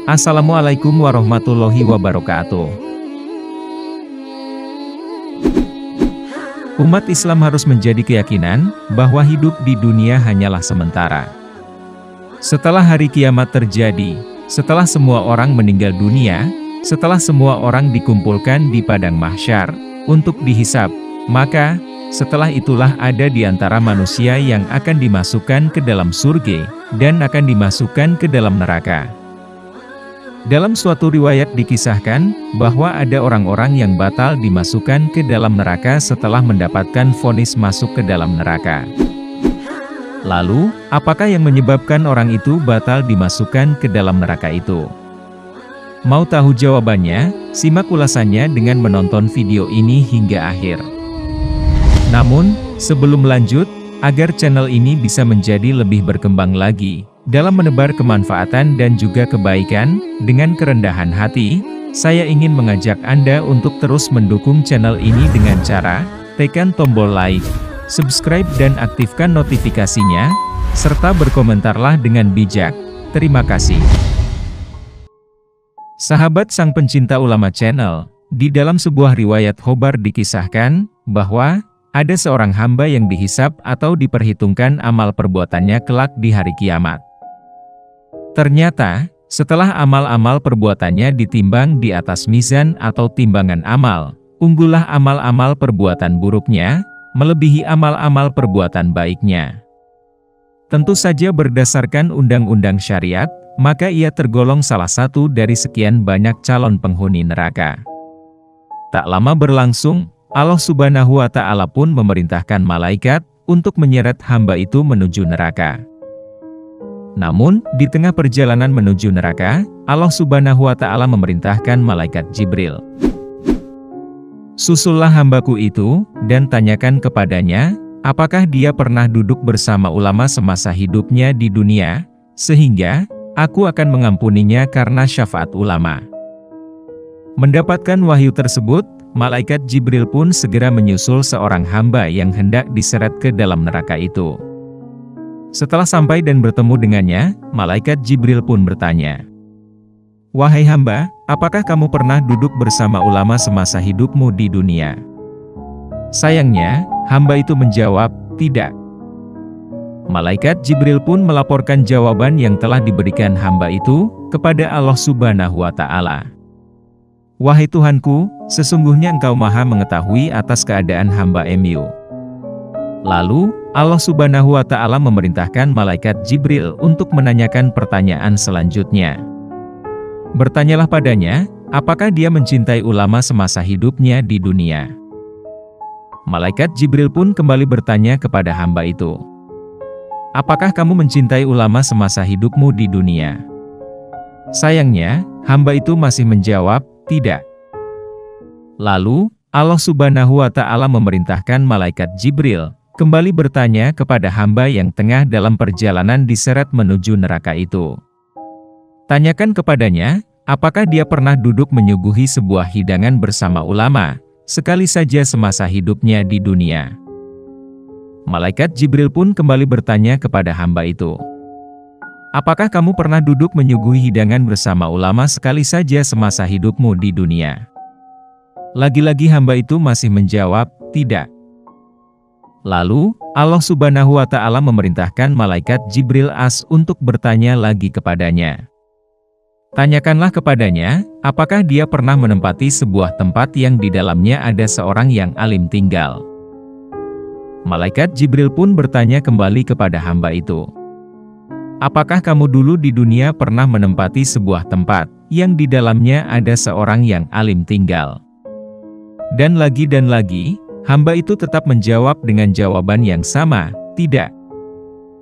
Assalamualaikum warahmatullahi wabarakatuh. Umat Islam harus menjadi keyakinan bahwa hidup di dunia hanyalah sementara. Setelah hari kiamat terjadi, setelah semua orang meninggal dunia, setelah semua orang dikumpulkan di padang mahsyar untuk dihisab, maka setelah itulah ada di antara manusia yang akan dimasukkan ke dalam surga dan akan dimasukkan ke dalam neraka. Dalam suatu riwayat dikisahkan bahwa ada orang-orang yang batal dimasukkan ke dalam neraka setelah mendapatkan vonis masuk ke dalam neraka. Lalu, apakah yang menyebabkan orang itu batal dimasukkan ke dalam neraka itu? Mau tahu jawabannya? Simak ulasannya dengan menonton video ini hingga akhir. Namun, sebelum lanjut, agar channel ini bisa menjadi lebih berkembang lagi dalam menebar kemanfaatan dan juga kebaikan, dengan kerendahan hati, saya ingin mengajak Anda untuk terus mendukung channel ini dengan cara tekan tombol like, subscribe dan aktifkan notifikasinya, serta berkomentarlah dengan bijak. Terima kasih. Sahabat sang pencinta ulama channel, di dalam sebuah riwayat khobar dikisahkan bahwa ada seorang hamba yang dihisab atau diperhitungkan amal perbuatannya kelak di hari kiamat. Ternyata, setelah amal-amal perbuatannya ditimbang di atas mizan atau timbangan amal, unggullah amal-amal perbuatan buruknya, melebihi amal-amal perbuatan baiknya. Tentu saja berdasarkan undang-undang syariat, maka ia tergolong salah satu dari sekian banyak calon penghuni neraka. Tak lama berlangsung, Allah Subhanahu wa Ta'ala pun memerintahkan malaikat untuk menyeret hamba itu menuju neraka. Namun, di tengah perjalanan menuju neraka, Allah Subhanahu wa Ta'ala memerintahkan malaikat Jibril. Susullah hambaku itu, dan tanyakan kepadanya, apakah dia pernah duduk bersama ulama semasa hidupnya di dunia, sehingga aku akan mengampuninya karena syafaat ulama. Mendapatkan wahyu tersebut, malaikat Jibril pun segera menyusul seorang hamba yang hendak diseret ke dalam neraka itu. Setelah sampai dan bertemu dengannya, malaikat Jibril pun bertanya, "Wahai hamba, apakah kamu pernah duduk bersama ulama semasa hidupmu di dunia?" Sayangnya, hamba itu menjawab, "Tidak." Malaikat Jibril pun melaporkan jawaban yang telah diberikan hamba itu kepada Allah Subhanahu wa Ta'ala. "Wahai Tuhanku, sesungguhnya Engkau Maha mengetahui atas keadaan hamba-Mu." Lalu, Allah Subhanahu wa Ta'ala memerintahkan malaikat Jibril untuk menanyakan pertanyaan selanjutnya. Bertanyalah padanya, apakah dia mencintai ulama semasa hidupnya di dunia? Malaikat Jibril pun kembali bertanya kepada hamba itu, "Apakah kamu mencintai ulama semasa hidupmu di dunia?" Sayangnya, hamba itu masih menjawab, "Tidak." Lalu, Allah Subhanahu wa Ta'ala memerintahkan malaikat Jibril kembali bertanya kepada hamba yang tengah dalam perjalanan diseret menuju neraka itu. Tanyakan kepadanya, apakah dia pernah duduk menyuguhi sebuah hidangan bersama ulama, sekali saja semasa hidupnya di dunia. Malaikat Jibril pun kembali bertanya kepada hamba itu, apakah kamu pernah duduk menyuguhi hidangan bersama ulama sekali saja semasa hidupmu di dunia? Lagi-lagi hamba itu masih menjawab, tidak. Lalu, Allah Subhanahu wa Ta'ala memerintahkan malaikat Jibril untuk bertanya lagi kepadanya. Tanyakanlah kepadanya, apakah dia pernah menempati sebuah tempat yang di dalamnya ada seorang yang alim tinggal. Malaikat Jibril pun bertanya kembali kepada hamba itu, apakah kamu dulu di dunia pernah menempati sebuah tempat yang di dalamnya ada seorang yang alim tinggal? Dan lagi, hamba itu tetap menjawab dengan jawaban yang sama, tidak.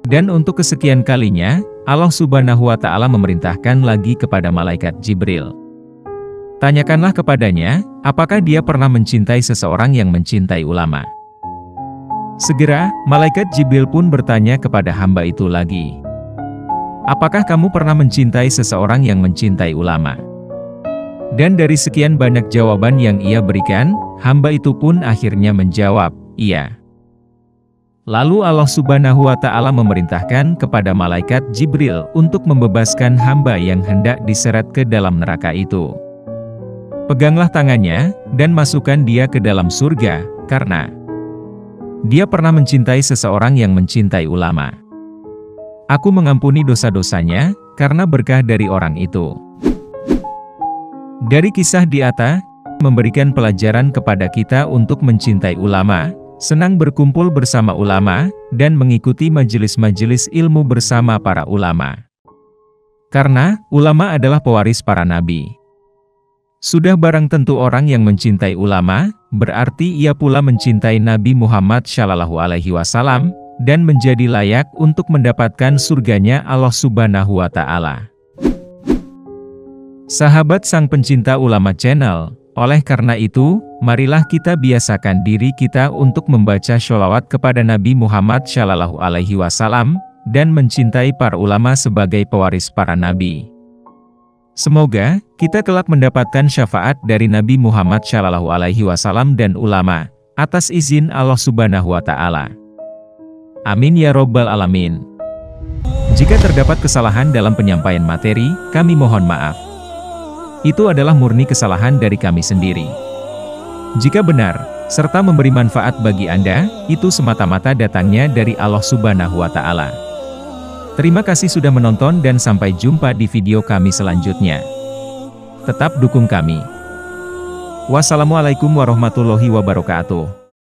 Dan untuk kesekian kalinya, Allah Subhanahu wa Ta'ala memerintahkan lagi kepada malaikat Jibril. Tanyakanlah kepadanya, apakah dia pernah mencintai seseorang yang mencintai ulama? Segera, malaikat Jibril pun bertanya kepada hamba itu lagi, apakah kamu pernah mencintai seseorang yang mencintai ulama? Dan dari sekian banyak jawaban yang ia berikan, hamba itu pun akhirnya menjawab, iya. Lalu Allah Subhanahu wa Ta'ala memerintahkan kepada malaikat Jibril untuk membebaskan hamba yang hendak diseret ke dalam neraka itu. Peganglah tangannya, dan masukkan dia ke dalam surga, karena dia pernah mencintai seseorang yang mencintai ulama. Aku mengampuni dosa-dosanya, karena berkah dari orang itu. Dari kisah di atas, memberikan pelajaran kepada kita untuk mencintai ulama, senang berkumpul bersama ulama, dan mengikuti majelis-majelis ilmu bersama para ulama. Karena, ulama adalah pewaris para nabi. Sudah barang tentu orang yang mencintai ulama, berarti ia pula mencintai Nabi Muhammad SAW, dan menjadi layak untuk mendapatkan surganya Allah Subhanahu wa Ta'ala. Sahabat Sang Pencinta Ulama Channel, oleh karena itu, marilah kita biasakan diri kita untuk membaca sholawat kepada Nabi Muhammad SAW, dan mencintai para ulama sebagai pewaris para nabi. Semoga kita kelak mendapatkan syafaat dari Nabi Muhammad SAW dan ulama, atas izin Allah Subhanahu wa Ta'ala. Amin ya Robbal Alamin. Jika terdapat kesalahan dalam penyampaian materi, kami mohon maaf. Itu adalah murni kesalahan dari kami sendiri. Jika benar, serta memberi manfaat bagi Anda, itu semata-mata datangnya dari Allah Subhanahu wa Ta'ala. Terima kasih sudah menonton dan sampai jumpa di video kami selanjutnya. Tetap dukung kami. Wassalamualaikum warahmatullahi wabarakatuh.